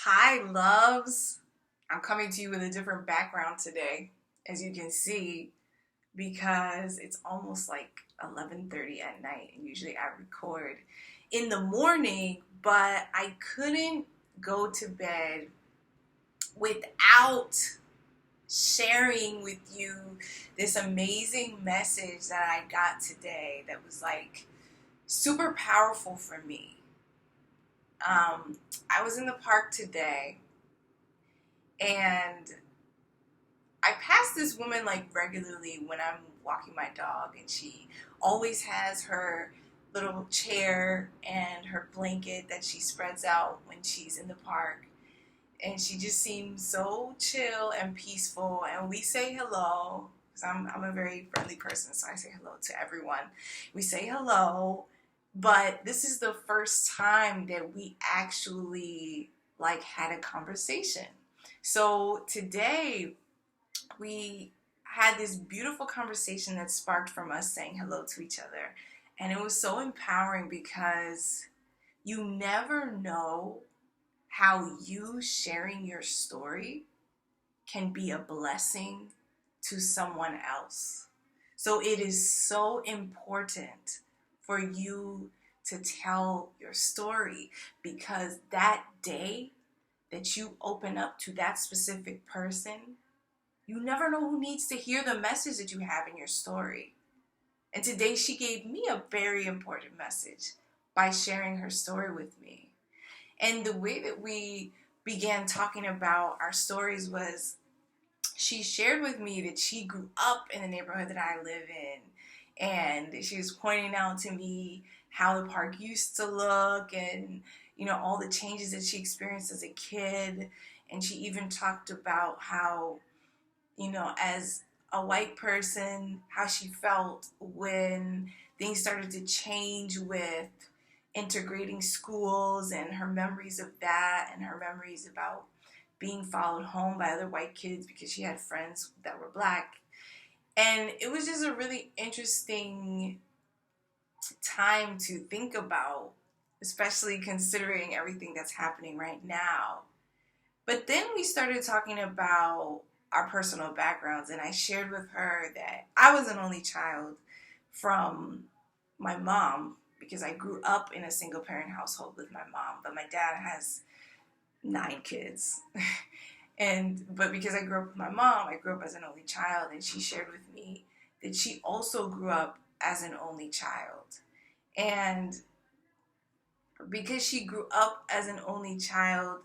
Hi, loves. I'm coming to you with a different background today, as you can see, because it's almost like 11:30 at night, and usually I record in the morning, but I couldn't go to bed without sharing with you this amazing message that I got today that was like super powerful for me. I was in the park today and I pass this woman like regularly when I'm walking my dog, and she always has her little chair and her blanket that she spreads out when she's in the park. And she just seems so chill and peaceful. And we say hello because I'm a very friendly person, so I say hello to everyone. We say hello, but this is the first time that we actually like had a conversation. So today we had this beautiful conversation that sparked from us saying hello to each other. And it was so empowering because you never know how you sharing your story can be a blessing to someone else. So it is so important for you to tell your story, because that day that you open up to that specific person, you never know who needs to hear the message that you have in your story. And today she gave me a very important message by sharing her story with me. And the way that we began talking about our stories was she shared with me that she grew up in the neighborhood that I live in. And she was pointing out to me how the park used to look and, all the changes that she experienced as a kid. And she even talked about how, as a white person, how she felt when things started to change with integrating schools, and her memories of that, and her memories about being followed home by other white kids because she had friends that were black. And it was just a really interesting time to think about, especially considering everything that's happening right now. But then we started talking about our personal backgrounds, and I shared with her that I was an only child from my mom, because I grew up in a single parent household with my mom, but my dad has 9 kids. But because I grew up with my mom, I grew up as an only child, and she shared with me that she also grew up as an only child. And because she grew up as an only child,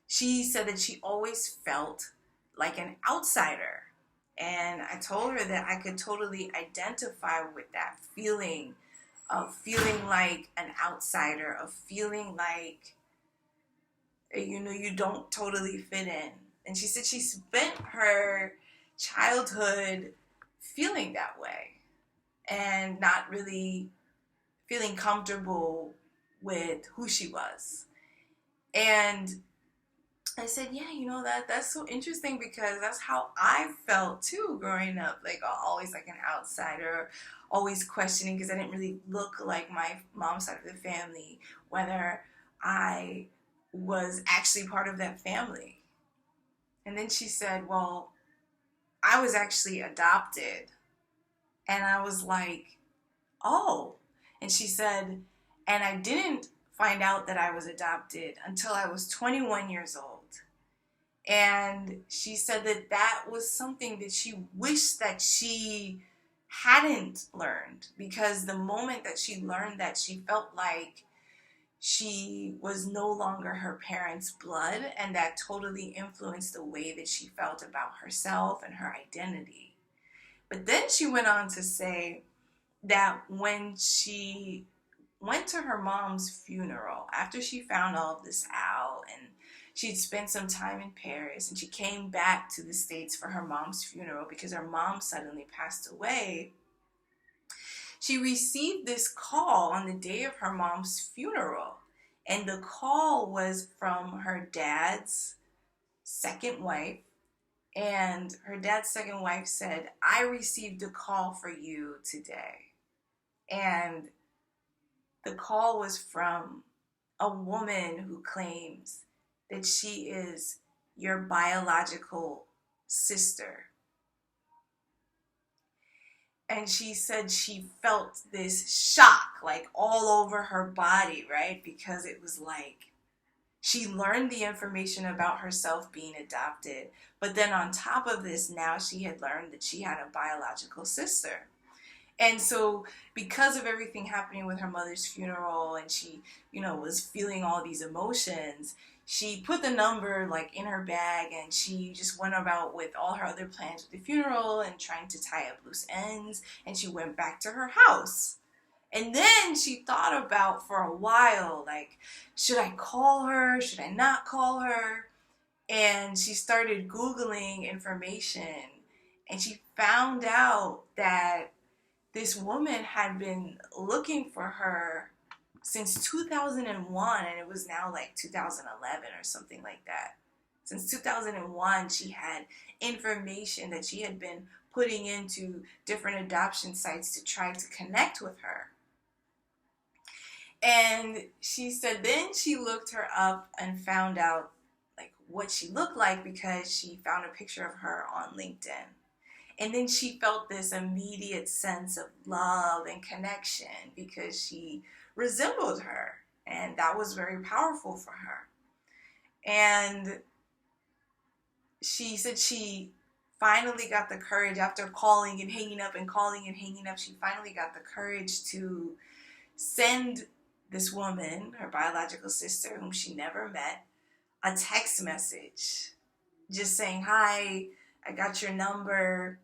she said that she always felt like an outsider. And I told her that I could totally identify with that feeling of feeling like an outsider, of feeling like, you don't totally fit in. And she said she spent her childhood feeling that way and not really feeling comfortable with who she was. And I said, yeah, that's so interesting, because that's how I felt too growing up, like always like an outsider, always questioning, because I didn't really look like my mom's side of the family, whether I was actually part of that family. And then she said, well, I was actually adopted. And I was like, oh. And she said, and I didn't find out that I was adopted until I was 21 years old. And she said that that was something that she wished that she hadn't learned, because the moment that she learned that, she felt like she was no longer her parents' blood, and that totally influenced the way that she felt about herself and her identity. But then she went on to say that when she went to her mom's funeral, after she found all of this out, and she'd spent some time in Paris, and she came back to the States for her mom's funeral because her mom suddenly passed away, she received this call on the day of her mom's funeral. And the call was from her dad's second wife. And her dad's second wife said, I received a call for you today. And the call was from a woman who claims that she is your biological sister. And she said she felt this shock, like all over her body, right? Because it was like she learned the information about herself being adopted. But then on top of this, now she had learned that she had a biological sister. And so because of everything happening with her mother's funeral, and she, was feeling all these emotions, she put the number like in her bag, and she just went about with all her other plans with the funeral and trying to tie up loose ends, and she went back to her house. And then she thought about for a while, like, should I call her? Should I not call her? And she started Googling information, and she found out that this woman had been looking for her since 2001, and it was now like 2011 or something like that. Since 2001, she had information that she had been putting into different adoption sites to try to connect with her. And she said then she looked her up and found out like what she looked like because she found a picture of her on LinkedIn. And then she felt this immediate sense of love and connection because she resembled her. And that was very powerful for her. And she said she finally got the courage after calling and hanging up and calling and hanging up. She finally got the courage to send this woman, her biological sister, whom she never met, a text message just saying, hi, I got your number.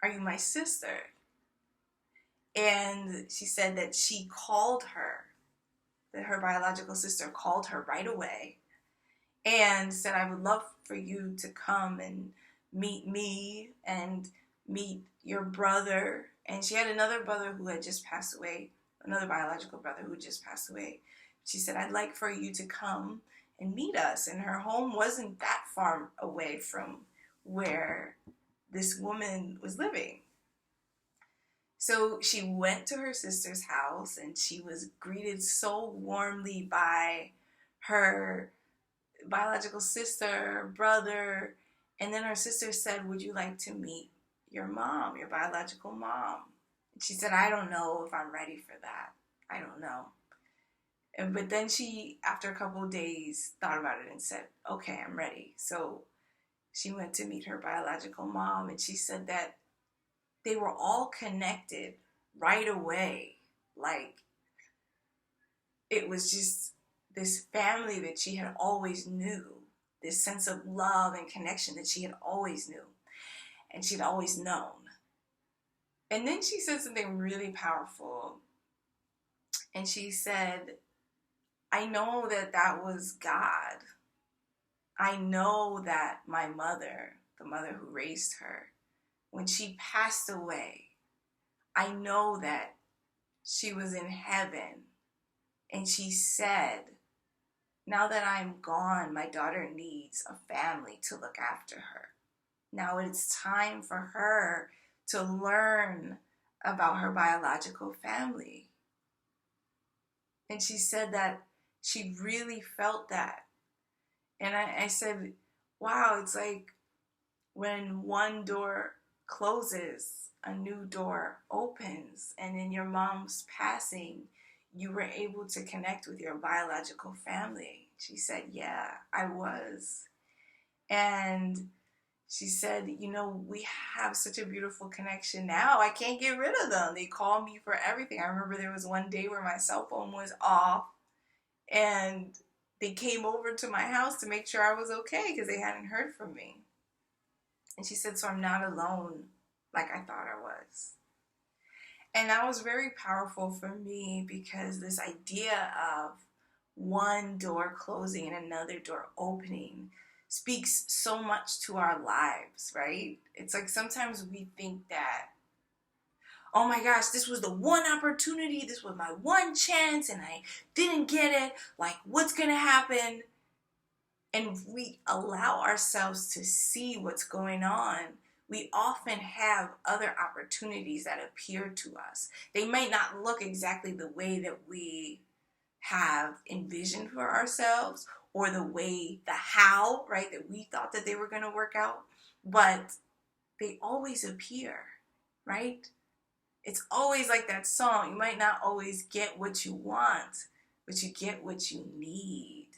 Are you my sister? And she said that she called her, that her biological sister called her right away and said, I would love for you to come and meet me and meet your brother. And she had another brother who had just passed away, another biological brother who just passed away. She said, I'd like for you to come and meet us. And her home wasn't that far away from where this woman was living. So she went to her sister's house, and she was greeted so warmly by her biological sister, brother, and then her sister said, would you like to meet your mom, your biological mom? And she said, I don't know if I'm ready for that. I don't know. But then she, after a couple of days, thought about it and said, okay, I'm ready. So she went to meet her biological mom, and she said that they were all connected right away. Like, it was just this family that she had always knew, this sense of love and connection that she had always knew and she'd always known. And then she said something really powerful. And she said, I know that that was God. I know that my mother, the mother who raised her, when she passed away, I know that she was in heaven. And she said, now that I'm gone, my daughter needs a family to look after her. Now it's time for her to learn about her biological family. And she said that she really felt that. And I said, wow, it's like when one door closes, a new door opens. And in your mom's passing, you were able to connect with your biological family. She said, yeah, I was. And she said, we have such a beautiful connection now. I can't get rid of them. They call me for everything. I remember there was one day where my cell phone was off, and they came over to my house to make sure I was okay because they hadn't heard from me. And she said, so I'm not alone like I thought I was. And that was very powerful for me because this idea of one door closing and another door opening speaks so much to our lives, right? It's like sometimes we think that, oh my gosh, this was the one opportunity, this was my one chance, and I didn't get it. Like, what's going to happen? And we allow ourselves to see what's going on. We often have other opportunities that appear to us. They might not look exactly the way that we have envisioned for ourselves, or the how, right, that we thought that they were going to work out, but they always appear, right? It's always like that song. You might not always get what you want, but you get what you need,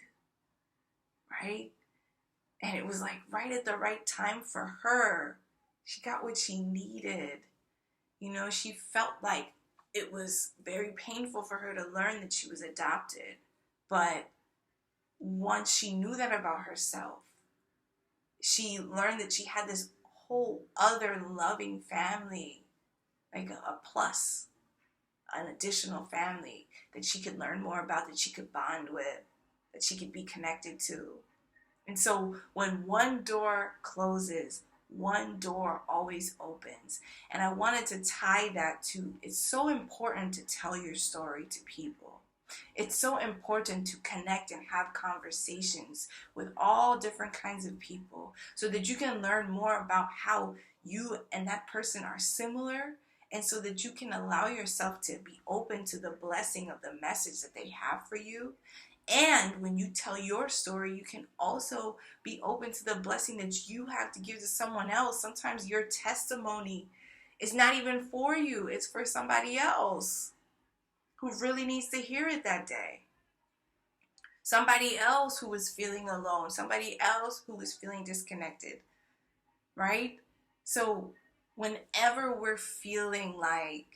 right? And it was like right at the right time for her. She got what she needed. You know, she felt like it was very painful for her to learn that she was adopted. But once she knew that about herself, she learned that she had this whole other loving family, like a plus, an additional family that she could learn more about, that she could bond with, that she could be connected to. And so when one door closes, one door always opens. And I wanted to tie that to, it's so important to tell your story to people. It's so important to connect and have conversations with all different kinds of people so that you can learn more about how you and that person are similar, and so that you can allow yourself to be open to the blessing of the message that they have for you. And when you tell your story, you can also be open to the blessing that you have to give to someone else. Sometimes your testimony is not even for you, it's for somebody else who really needs to hear it that day. Somebody else who is feeling alone, somebody else who is feeling disconnected, right? So whenever we're feeling like,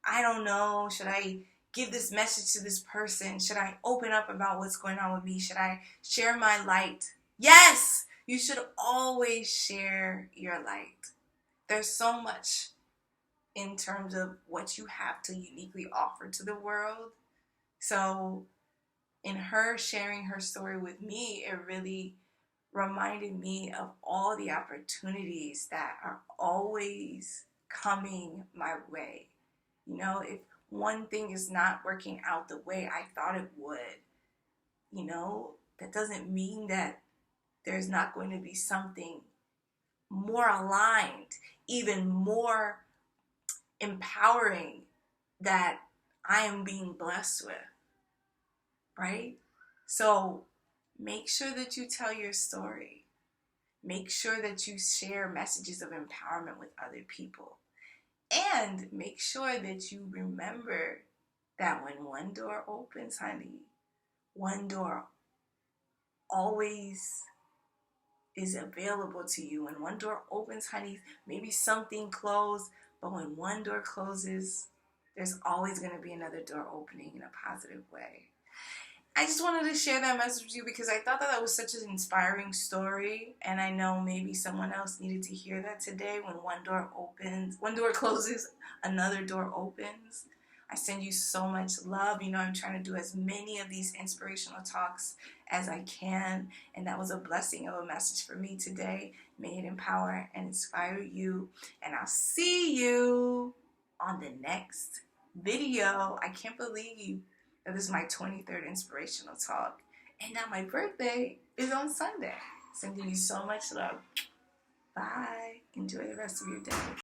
I don't know, should I give this message to this person? Should I open up about what's going on with me? Should I share my light? Yes, you should always share your light. There's so much in terms of what you have to uniquely offer to the world. So in her sharing her story with me, it really reminded me of all the opportunities that are always coming my way. You know, if one thing is not working out the way I thought it would, you know, that doesn't mean that there's not going to be something more aligned, even more empowering, that I am being blessed with, right? So make sure that you tell your story. Make sure that you share messages of empowerment with other people. And make sure that you remember that when one door opens, honey, one door always is available to you. When one door opens, honey, maybe something closed, but when one door closes, there's always going to be another door opening in a positive way. I just wanted to share that message with you because I thought that was such an inspiring story, and I know maybe someone else needed to hear that today. When one door opens, one door closes, another door opens. I send you so much love. You know, I'm trying to do as many of these inspirational talks as I can, and that was a blessing of a message for me today. May it empower and inspire you, and I'll see you on the next video. I can't believe that this is my 23rd inspirational talk, and now my birthday is on Sunday. Sending you so much love. Bye. Enjoy the rest of your day.